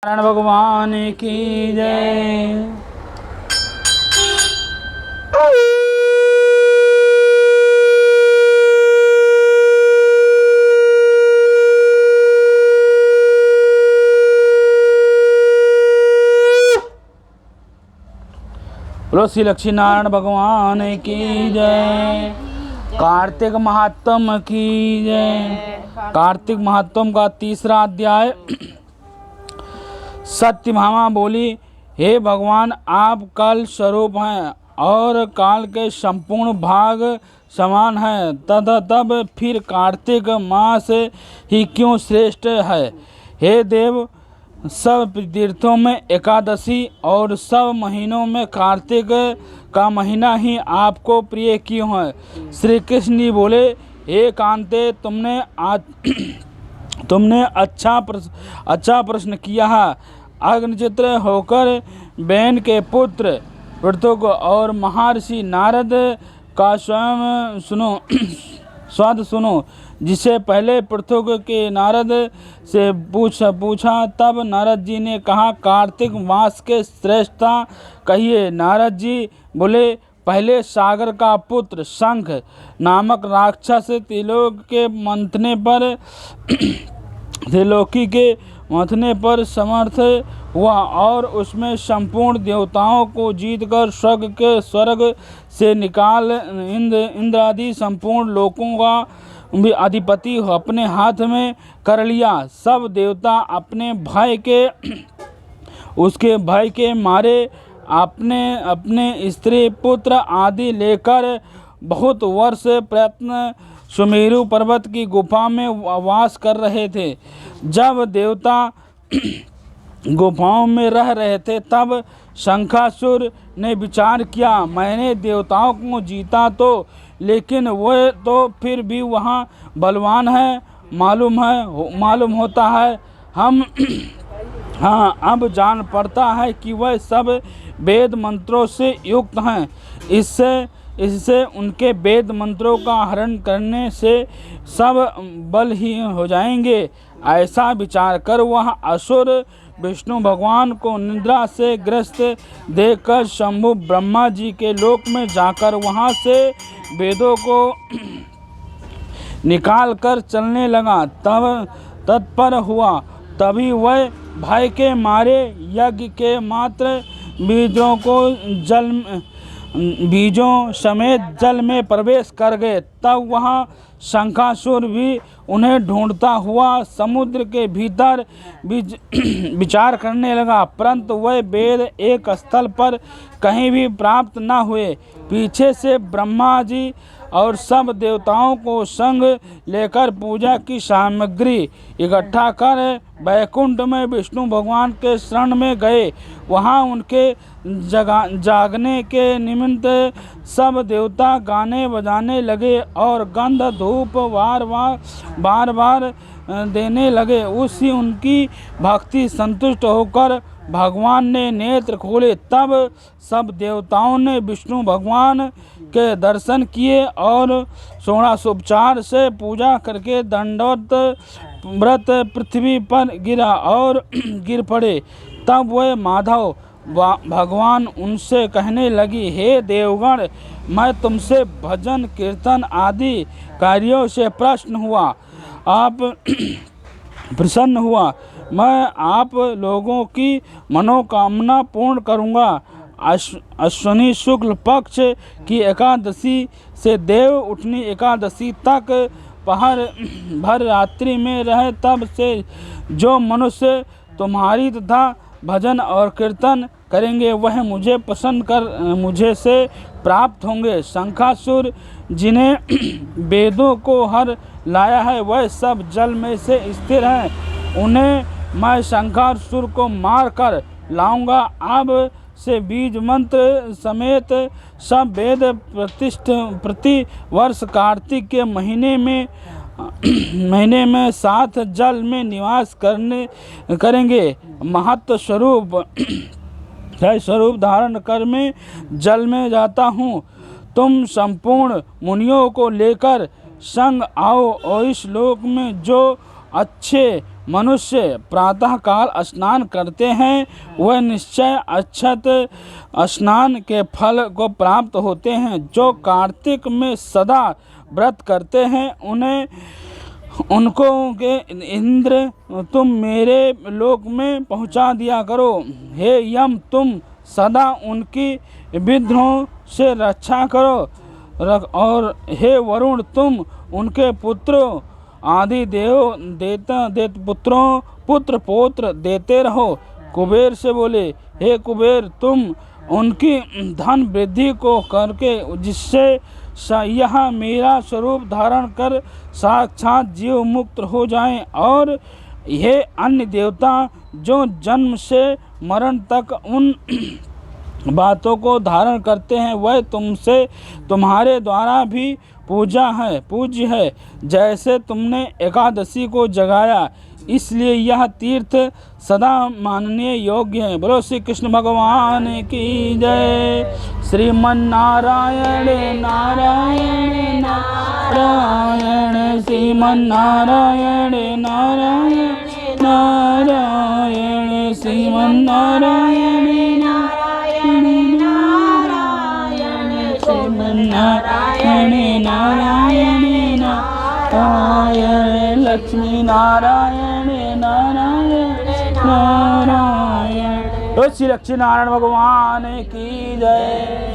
नारायण भगवान की जय। बोलो श्री लक्ष्मी नारायण भगवान की जय। कार्तिक महात्म की जय। कार्तिक महात्म का तीसरा अध्याय। सत्यभामा बोली, हे भगवान, आप काल स्वरूप हैं और काल के संपूर्ण भाग समान हैं, तथा तब फिर कार्तिक मास ही क्यों श्रेष्ठ है? हे देव, सब तीर्थों में एकादशी और सब महीनों में कार्तिक का महीना ही आपको प्रिय क्यों है? श्री कृष्ण जी बोले, हे कांते, तुमने अच्छा प्रश्न किया है। अग्निचित्र होकर बैन के पुत्र पृथु और महर्षि नारद का स्वयं सुनो। जिसे पहले पृथु के नारद से पूछा, तब नारद जी ने कहा, कार्तिक मास के श्रेष्ठता कहिए। नारद जी बोले, पहले सागर का पुत्र शंख नामक राक्षस त्रिलोकी के मंथने पर समर्थ हुआ और उसमें संपूर्ण देवताओं को जीतकर स्वर्ग से निकाल इंद्रादि संपूर्ण लोकों का भी अधिपति अपने हाथ में कर लिया। सब देवता उसके भय के मारे अपने स्त्री पुत्र आदि लेकर बहुत वर्ष प्रयत्न सुमेरु पर्वत की गुफा में वास कर रहे थे। जब देवता गुफाओं में रह रहे थे, तब शंखासुर ने विचार किया, मैंने देवताओं को जीता तो, लेकिन वह तो फिर भी वहाँ बलवान है, मालूम होता है। हाँ, अब जान पड़ता है कि वह सब वेद मंत्रों से युक्त हैं। इससे उनके वेद मंत्रों का हरण करने से सब बल ही हो जाएंगे। ऐसा विचार कर वह असुर विष्णु भगवान को निद्रा से ग्रस्त देखकर शंभु ब्रह्मा जी के लोक में जाकर वहां से वेदों को निकाल कर चलने लगा। तब तत्पर हुआ। तभी वह भय के मारे यज्ञ के मात्र बीजों समेत जल में प्रवेश कर गए। तब वहाँ शंखासुर भी उन्हें ढूंढता हुआ समुद्र के भीतर विचार करने लगा, परंतु वह वेद एक स्थल पर कहीं भी प्राप्त न हुए। पीछे से ब्रह्मा जी और सब देवताओं को संग लेकर पूजा की सामग्री इकट्ठा कर वैकुंठ में विष्णु भगवान के शरण में गए। वहाँ उनके जागने के निमित्त सब देवता गाने बजाने लगे और गंध धूप बार बार देने लगे। उससे उनकी भक्ति संतुष्ट होकर भगवान ने नेत्र खोले। तब सब देवताओं ने विष्णु भगवान के दर्शन किए और षोडशोपचार से पूजा करके दंडवत व्रत पृथ्वी पर गिरा और गिर पड़े। तब वह माधव भगवान उनसे कहने लगी, हे देवगण, मैं तुमसे भजन कीर्तन आदि कार्यों से प्रसन्न हुआ। मैं आप लोगों की मनोकामना पूर्ण करूंगा। अश्विनी शुक्ल पक्ष की एकादशी से देव उठनी एकादशी तक पहर भर रात्रि में रहे, तब से जो मनुष्य तुम्हारी तथा भजन और कीर्तन करेंगे वह मुझे पसंद कर मुझे से प्राप्त होंगे। शंखासुर जिन्हें वेदों को हर लाया है, वह सब जल में से स्थिर हैं। उन्हें मैं शंखासुर को मार कर लाऊंगा। अब से बीज मंत्र समेत सब वेद प्रति वर्ष कार्तिक के महीने में 7 जल में निवास करेंगे। महत्व स्वरूप धारण कर मैं जल में जाता हूँ। तुम संपूर्ण मुनियों को लेकर संग आओ और इस लोक में जो अच्छे मनुष्य प्रातःकाल स्नान करते हैं वह निश्चय अक्षत स्नान के फल को प्राप्त होते हैं। जो कार्तिक में सदा व्रत करते हैं उनको के इंद्र तुम मेरे लोक में पहुंचा दिया करो। हे यम तुम सदा उनकी विद्रोह से रक्षा करो और हे वरुण तुम उनके पुत्रों आदि पुत्र पौत्र देते रहो। कुबेर से बोले हे कुबेर तुम उनकी धन वृद्धि को करके जिससे यह मेरा स्वरूप धारण कर साक्षात जीव मुक्त हो जाएं और ये अन्य देवता जो जन्म से मरण तक उन बातों को धारण करते हैं वह तुमसे तुम्हारे द्वारा भी पूज्य है जैसे तुमने एकादशी को जगाया, इसलिए यह तीर्थ सदा माननीय योग्य है। बोलो श्री कृष्ण भगवान की जय। श्रीमन्नारायण नारायण नारायण श्रीमन्नारायण नारायण नारायण श्रीमन्नारायण नारायण नारायण नारायण लक्ष्मी नारायण नारायण नारायण। श्री लक्ष्मी नारायण भगवान की जय।